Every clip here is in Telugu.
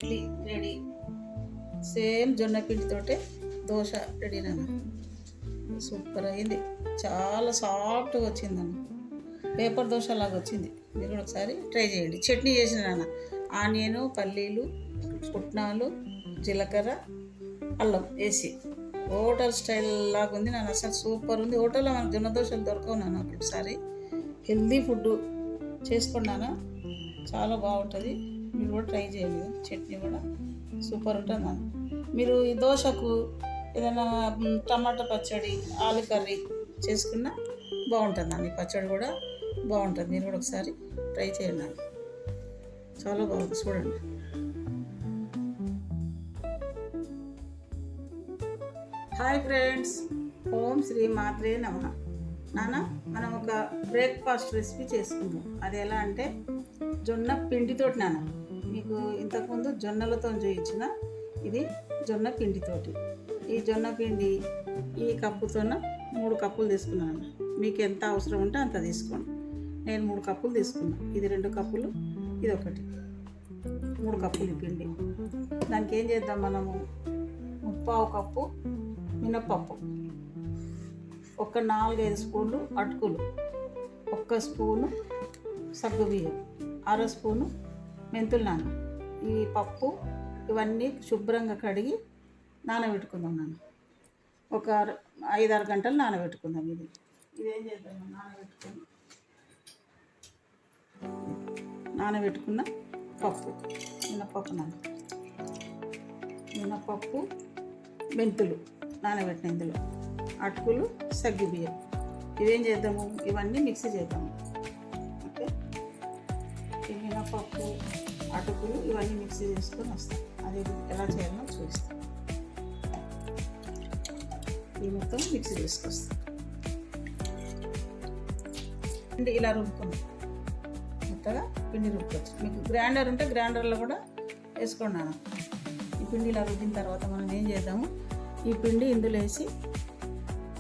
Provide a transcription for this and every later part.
ఇడ్లీ రెడీ. సేమ్ జొన్న పిండితోటే దోశ రెడీ నాన్న. సూపర్ అయింది, చాలా సాఫ్ట్గా వచ్చిందన్న. పేపర్ దోశ లాగా వచ్చింది. మీరు కూడా ఒకసారి ట్రై చేయండి. చట్నీ చేసిన నాన్న, ఆనియను, పల్లీలు, పుట్నాలు, జీలకర్ర, అల్లం వేసి హోటల్ స్టైల్ లాగా ఉంది నాన్న. అసలు సూపర్ ఉంది. హోటల్లో మనకు జొన్న దోశలు దొరకవు నాన్న. ఒకసారి హెల్దీ ఫుడ్ చేసుకున్నాను, చాలా బాగుంటుంది. మీరు కూడా ట్రై చేయండి. చట్నీ కూడా సూపర్ ఉంటుంది నాన్న. మీరు ఈ దోశకు ఏదైనా టమాటా పచ్చడి, ఆలు కర్రీ చేసుకున్నా బాగుంటుంది నాన్న. ఈ పచ్చడి కూడా బాగుంటుంది. మీరు కూడా ఒకసారి ట్రై చేయండి నాన్న. చాలా బాగుంది, చూడండి. హాయ్ ఫ్రెండ్స్, ఓం శ్రీ మాత్రే నమః. నాన్న, మనం ఒక బ్రేక్ఫాస్ట్ రెసిపీ చేసుకుందాం. అది ఎలా అంటే జొన్న పిండితోటి నాన్న. మీకు ఇంతకుముందు జొన్నలతో చూయించిన, ఇది జొన్న పిండితోటి. ఈ జొన్న పిండి ఈ కప్పుతోన 3 కప్పులు తీసుకున్నాను. మీకు ఎంత అవసరం ఉంటే అంత తీసుకోండి. నేను 3 కప్పులు తీసుకున్నాను. ఇది 2 కప్పులు, ఇది ఒకటి, 3 కప్పులు ఈ పిండి. దానికి ఏం చేద్దాం మనము, 1/4 కప్పు మినప్పప్పు, ఒక 4-5 స్పూన్లు అటుకులు, 1 స్పూను సగ్గుబియ్యం, 1/2 స్పూను మెంతులు నాన్న. ఈ పప్పు ఇవన్నీ శుభ్రంగా కడిగి నానబెట్టుకుందాం నాన్న. ఒక 5-6 గంటలు నానబెట్టుకుందాం. ఇదేం చేద్దాం, నానబెట్టుకున్న పప్పు, మినప్పప్పు నాన్న. మినప్పప్పు, మెంతులు నానబెట్టిన, ఇందులో అటుకులు, సగ్గుబియ్యం. ఇవేం చేద్దాము, ఇవన్నీ మిక్సీ చేద్దాము. ఓకే, ఈ మినపప్పు, అటుకులు ఇవన్నీ మిక్సీ చేసుకొని వస్తాం. అది ఎలా చేయాలో చూపిస్తాం. ఈ మొత్తం మిక్సీ చేసుకొస్తాం. పిండి ఇలా రుబ్బుకుందాం. మెత్తగా పిండి రుబ్బుకోవచ్చు. మీకు గ్రైండర్ ఉంటే గ్రైండర్లో కూడా వేసుకున్నాను. ఈ పిండి ఇలా రుబ్బిన తర్వాత మనం ఏం చేద్దాము, ఈ పిండి ఇందులో వేసి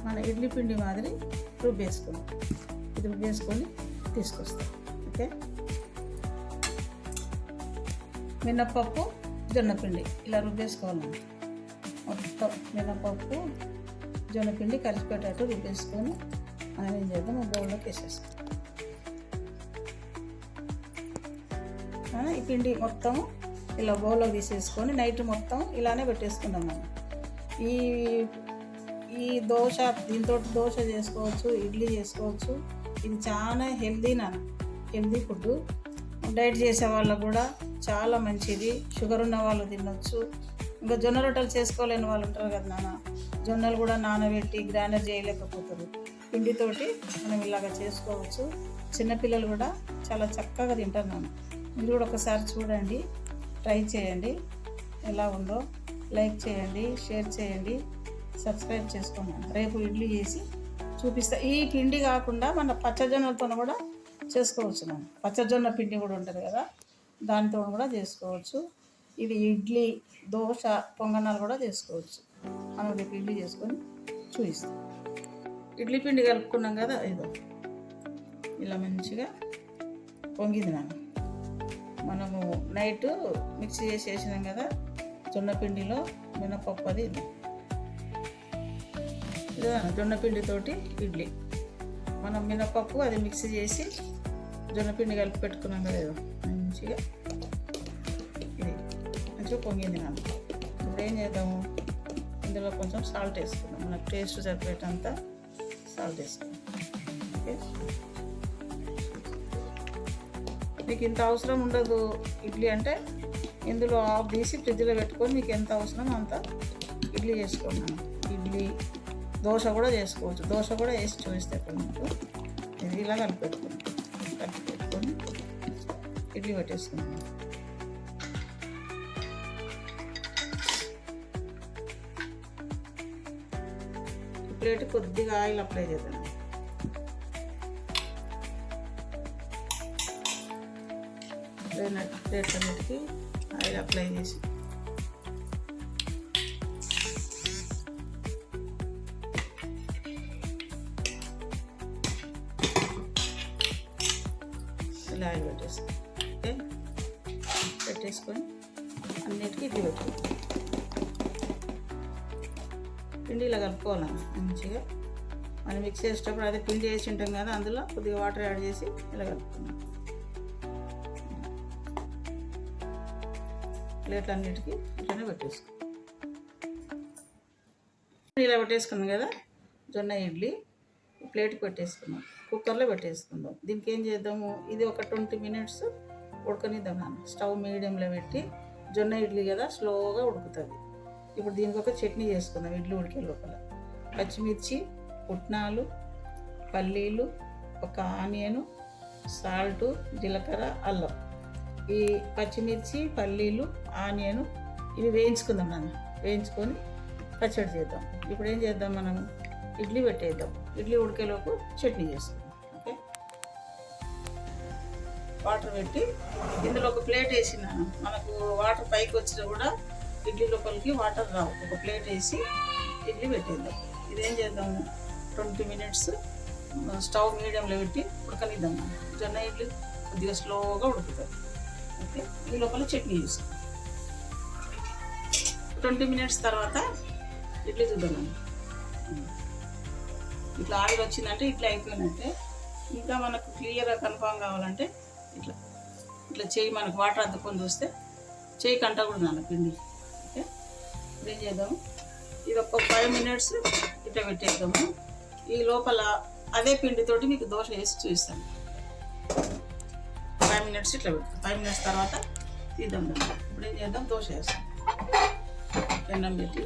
మన ఇడ్లీ పిండి మాదిరి రుబ్బేసుకుందాం. ఇది రుబ్బేసుకొని తీసుకొస్తాం. ఓకే, మినప్పప్పు, జొన్నపిండి ఇలా రుబ్బేసుకోవాలి. మొత్తం మినప్పప్పు, జొన్నపిండి కలిసిపెట్టేటట్టు రుబ్బేసుకొని మనం ఏం చేద్దాం, ఒక బౌల్లోకి వేసేస్తాం. ఈ పిండి మొత్తం ఇలా బౌల్లో తీసేసుకొని నైట్ మొత్తం ఇలానే పెట్టేసుకుందాం మనం. ఈ దోశ, దీంతో దోశ చేసుకోవచ్చు, ఇడ్లీ చేసుకోవచ్చు. ఇది చాలా హెల్దీ నాన్న, హెల్దీ ఫుడ్. డైట్ చేసే వాళ్ళకు కూడా చాలా మంచిది. షుగర్ ఉన్న వాళ్ళు తినొచ్చు. ఇంకా జొన్న రొట్టెలు చేసుకోలేని వాళ్ళు ఉంటారు కదా నాన్న, జొన్నలు కూడా నానబెట్టి గ్రైండర్ చేయలేకపోతారు. పిండితోటి మనం ఇలాగ చేసుకోవచ్చు. చిన్నపిల్లలు కూడా చాలా చక్కగా తింటారు నాన్న. మీరు కూడా ఒకసారి చూడండి, ట్రై చేయండి. ఎలా ఉందో లైక్ చేయండి, షేర్ చేయండి, సబ్స్క్రైబ్ చేసుకోండి. రేపు ఇడ్లీ చేసి చూపిస్తా. ఈ పిండి కాకుండా మన పచ్చజొన్నలతో కూడా చేసుకోవచ్చు మనం. పచ్చజొన్న పిండి కూడా ఉంటుంది కదా, దానితో కూడా చేసుకోవచ్చు. ఇది ఇడ్లీ, దోశ, పొంగనాలు కూడా చేసుకోవచ్చు. మనం రేపు ఇడ్లీ చేసుకొని చూపిస్తాం. ఇడ్లీ పిండి కలుపుకున్నాం కదా, ఇదో ఇలా మంచిగా పొంగింది నాన్న. మనము నైట్ మిక్సీ చేసి వేసినాం కదా జొన్న పిండిలో మినపప్పు, అది ఇది జొన్న పిండితోటి ఇడ్లీ. మనం మినపప్పు అది మిక్సీ చేసి జొన్న పిండి కలిపి పెట్టుకున్నాం కదా, ఏదో మంచిగా ఇది మంచిగా పొంగింది నాకు. ఇప్పుడు ఏం చేద్దాము, ఇందులో కొంచెం సాల్ట్ వేసుకుందాం. మనకు టేస్ట్ సరిపోయేటంత సాల్ట్ వేసుకుందాం. ఓకే, మీకు ఇంత అవసరం ఉండదు ఇడ్లీ అంటే, ఇందులో ఆఫ్ తీసి ఫ్రిడ్జ్లో పెట్టుకొని మీకు ఎంత అవసరమో అంత ఇడ్లీ చేసుకున్నాను. ఇడ్లీ, దోశ కూడా చేసుకోవచ్చు. దోశ కూడా వేసి చూపిస్తే ఇక్కడ మీకు. ఇది ఇలా కలిపి పెట్టుకొని ఇడ్లీ పెట్టేసుకున్నాను. ప్లేట్ కొద్దిగా ఆయిల్ అప్లై చేద్దాం. ప్లేట్ అన్నిటికీ ఆయిల్ అప్లై చేసి ఇలా ఆయిల్ పెట్టేస్తాం. ఓకే, పెట్టేసుకొని ఇడ్లీ పెట్టుకుందాం. పిండి ఇలా కలుపుకోవాలి మంచిగా. మనం మిక్స్ చేసేటప్పుడు అదే పిండి వేసి ఉంటాం కదా, అందులో కొద్దిగా వాటర్ యాడ్ చేసి ఇలా కలుపుకుందాం. ప్లేట్లన్నిటికీ ఇట్లనే పెట్టేసుకుందాం. ఇలా పెట్టేసుకున్నాం కదా జొన్న ఇడ్లీ. ప్లేట్కి పెట్టేసుకున్నాం, కుక్కర్లో పెట్టేసుకుందాం. దీనికి ఏం చేద్దాము, ఇది ఒక 20 minutes ఉడకనిద్దాం నాన్న. స్టవ్ మీడియంలో పెట్టి, జొన్న ఇడ్లీ కదా స్లోగా ఉడుకుతుంది. ఇప్పుడు దీనికి ఒక చట్నీ చేసుకుందాం. ఇడ్లీ ఉడికే లోపల పచ్చిమిర్చి, పుట్నాలు, పల్లీలు, ఒక ఆనియను, సాల్టు, జీలకర్ర, అల్లం. ఈ పచ్చిమిర్చి, పల్లీలు, ఆనియను ఇవి వేయించుకుందాం నాన్న. వేయించుకొని పచ్చడి చేద్దాం. ఇప్పుడు ఏం చేద్దాం, మనం ఇడ్లీ పెట్టేద్దాం. ఇడ్లీ ఉడికేలోపు చట్నీ చేసుకుందాం. ఓకే, వాటర్ పెట్టి ఇందులో ఒక ప్లేట్ వేసినాను. మనకు వాటర్ పైకి వచ్చినా కూడా ఇడ్లీ లోపలికి వాటర్ రావు. ఒక ప్లేట్ వేసి ఇడ్లీ పెట్టేద్దాం. ఇదేం చేద్దాము, 20 minutes స్టవ్ మీడియంలో పెట్టి ఉడకనిద్దాం. జొన్న ఇడ్లీ కొద్దిగా స్లోగా ఉడుకుతుంది. ఓకే, ఈ లోపల చట్నీ చేసుకుందాం. 20 minutes తర్వాత ఇడ్లీ చూద్దాం. ఇట్లా ఆయిల్ వచ్చిందంటే ఇట్లా అయిపోయినట్టే. ఇంకా మనకు క్లియర్గా కన్ఫామ్ కావాలంటే ఇట్లా ఇట్లా చేయి మనకు వాటర్ అద్దుకొని చూస్తే చేయి కంట కూడా నాన్న పిండి. ఓకే, ఇప్పుడు ఏం చేద్దాము, ఇది ఒక 5 minutes ఇట్లా పెట్టేద్దాము. ఈ లోపల అదే పిండితోటి మీకు దోశ వేసి చూపిస్తాను. 5 minutes ఇట్లా పెడతాం. 5 minutes తర్వాత తీద్దాం. ఇప్పుడు ఏం చేద్దాం, దోశ వేస్తాం. పెన్నం పెట్టి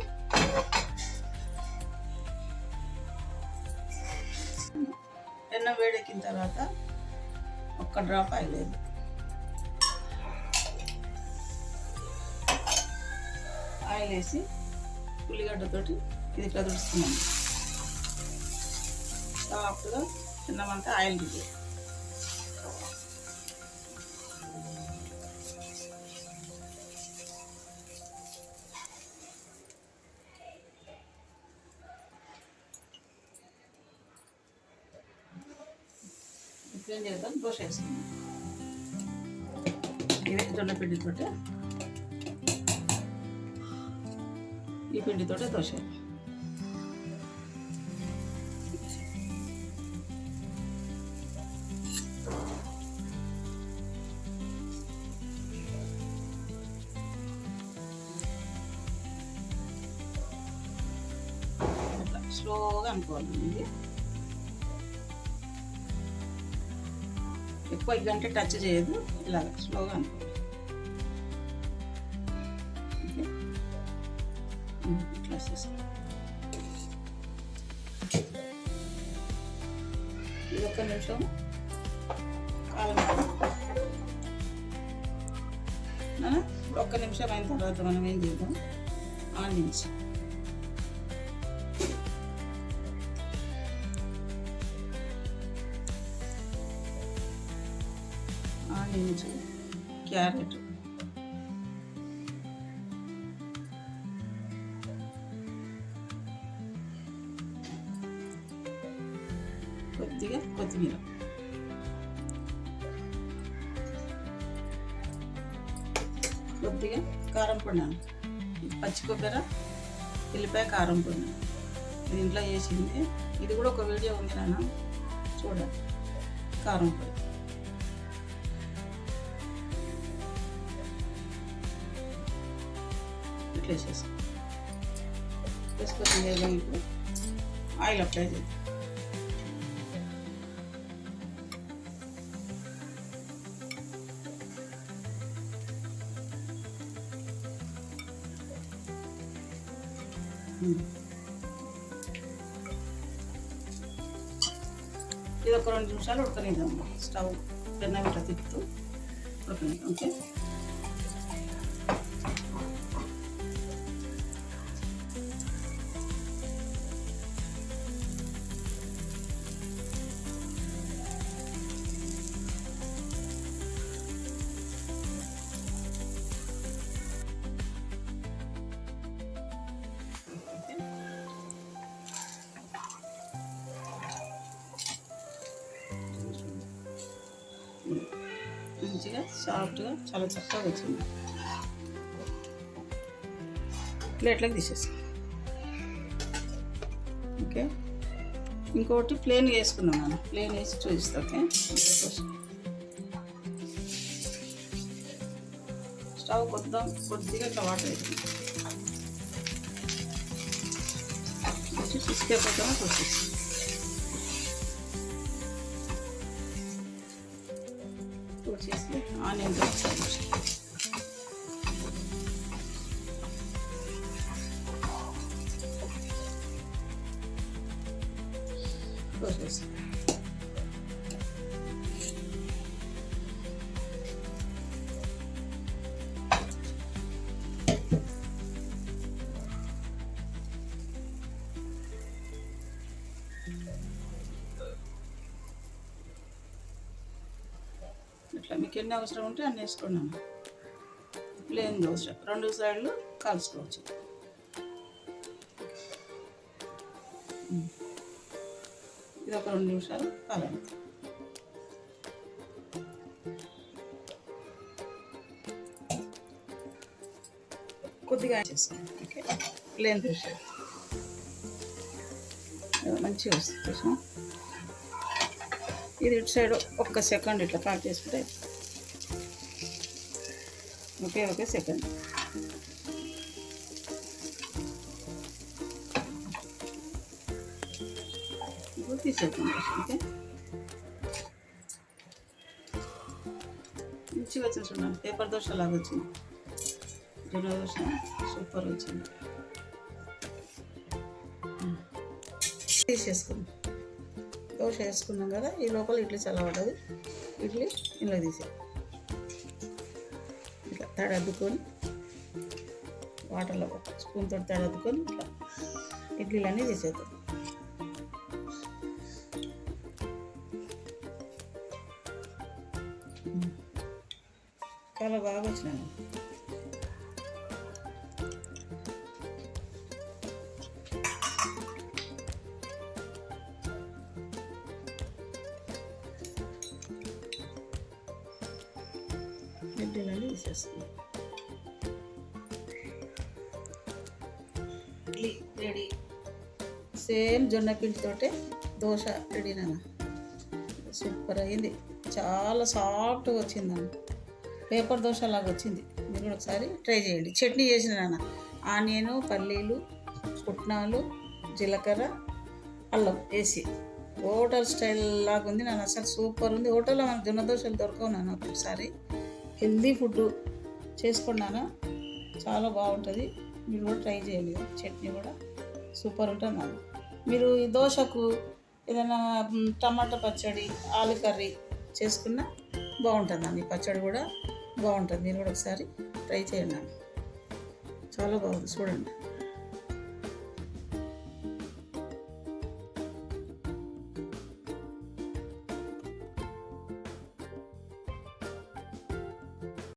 పెన్నం వేడెక్కిన తర్వాత ఒక్క డ్రాప్ ఆయిల్ వేద్దాం. ఆయిల్ వేసి ఉల్లిగడ్డతోటి ఇది ఇట్లా తుడుస్తున్నాం. సాఫ్ట్గా చిన్నమంతా ఆయిల్ దిగి ఏం చేద్దాం, దోశ వేసుకుందాం. ఇదే జొన్న పిండితోటే, ఈ పిండితోటే దోశ. అట్లా స్లోగా అనుకోవాలి. ఇది ఎక్కువ గంట టచ్ చేయదు, ఇలాగ స్లోగా అనుకోవాలి. ఇట్లా చేస్తాం. ఇది ఒక్క నిమిషం ఒక్క నిమిషం అయిన తర్వాత మనం ఏం చేద్దాం, ఆనియన్స్ క్యారెట్ కొద్దిగా కొత్తిమీర, కొద్దిగా కారం పొడి, పచ్చి కొబ్బరి, ఎల్లిపాయ కారం పొడి. ఇది ఇంట్లో చేసింది. ఇది కూడా ఒక వీడియో ఉంది నాన్న, చూడండి. కారం పొడి ఇట్లా వేసేస్తాం. వేసుకొని ఇప్పుడు ఆయిల్ అప్లై చేద్దాం. ఇది ఒక 2 నిమిషాలు ఉడకనిద్దాం. స్టవ్ పెన్నం ఇట్లా తిప్పుతూ ఉడకనిద్దాం. ఓకే, మంచిగా సాఫ్ట్గా చాలా చక్కగా వచ్చింది. ప్లేట్లోకి తీసేసుకో. ఓకే, ఇంకోటి ప్లేన్ వేసుకున్నాను. ప్లేన్ వేసి చూపిస్తా. ఓకే, స్టవ్ కొద్దిగా ఇట్లా వాటర్ వేసి చూసుకెళ్ళిపోతామో చూసేసి చేసి ఆనియన్ కోసేసి ఇట్లా మీకు ఎన్ని అవసరం ఉంటే అన్నీ వేసుకున్నాను. ప్లేన్ దోశ 2 సైడ్లు కాల్చుకోవచ్చు. ఇది ఒక 2 నిమిషాలు కాలాలి. కొద్దిగా చేసుకోండి. ఓకే, ప్లేన్ దోశ మంచిగా వస్తుంది. చూసాం, ఇది ఇటు సైడ్ 1 సెకండ్ ఇట్లా ప్యాక్ చేసుకుంటే ఒకే సెకండ్. ఇప్పుడు తీసేద్దాం. ఓకే, మంచిగా వచ్చింది చూడండి. పేపర్ దోశ లాగా వచ్చింది. జొన్న దోశ సూపర్ వచ్చింది. తీసేసుకుందాం. దోశ వేసుకున్నాం కదా, ఈ లోపల ఇడ్లీ చల్లబడ్డది. ఇడ్లీ ఇంట్లో తీసే ఇట్లా తడద్దుకొని వాటర్లో స్పూన్తో తడద్దుకొని ఇట్లా ఇడ్లీలన్నీ తీసేద్దాం. చాలా బాగా వచ్చినాయి. ఇడ్లీలన్నీ తీసేస్తుంది. ఇడ్లీ రెడీ. సేమ్ జొన్న పిండితోటే దోశ రెడీనా. సూపర్ అయింది. చాలా సాఫ్ట్గా వచ్చిందన్న. పేపర్ దోశ లాగా వచ్చింది. మీరు కూడా ఒకసారి ట్రై చేయండి. చట్నీ చేసిన నాన్న, ఆనియను, పల్లీలు, పుట్నాలు, జీలకర్ర, అల్లం వేసి హోటల్ స్టైల్ లాగా ఉంది నాన్న. అసలు సూపర్ ఉంది. హోటల్లో మనకు జొన్న దోశలు దొరకవు నాన్న. ఒకసారి హెల్దీ ఫుడ్ చేసుకున్నాను, చాలా బాగుంటుంది. మీరు కూడా ట్రై చేయండి. చట్నీ కూడా సూపర్ ఉంటుంది నాన్న. మీరు ఈ దోశకు ఏదైనా టమాటా పచ్చడి, ఆలు కర్రీ చేసుకున్నా బాగుంటుంది నాన్న. ఈ పచ్చడి కూడా బాగుంటుంది. మీరు కూడా ఒకసారి ట్రై చేయండి నాన్న. చాలా బాగుంది చూడండి.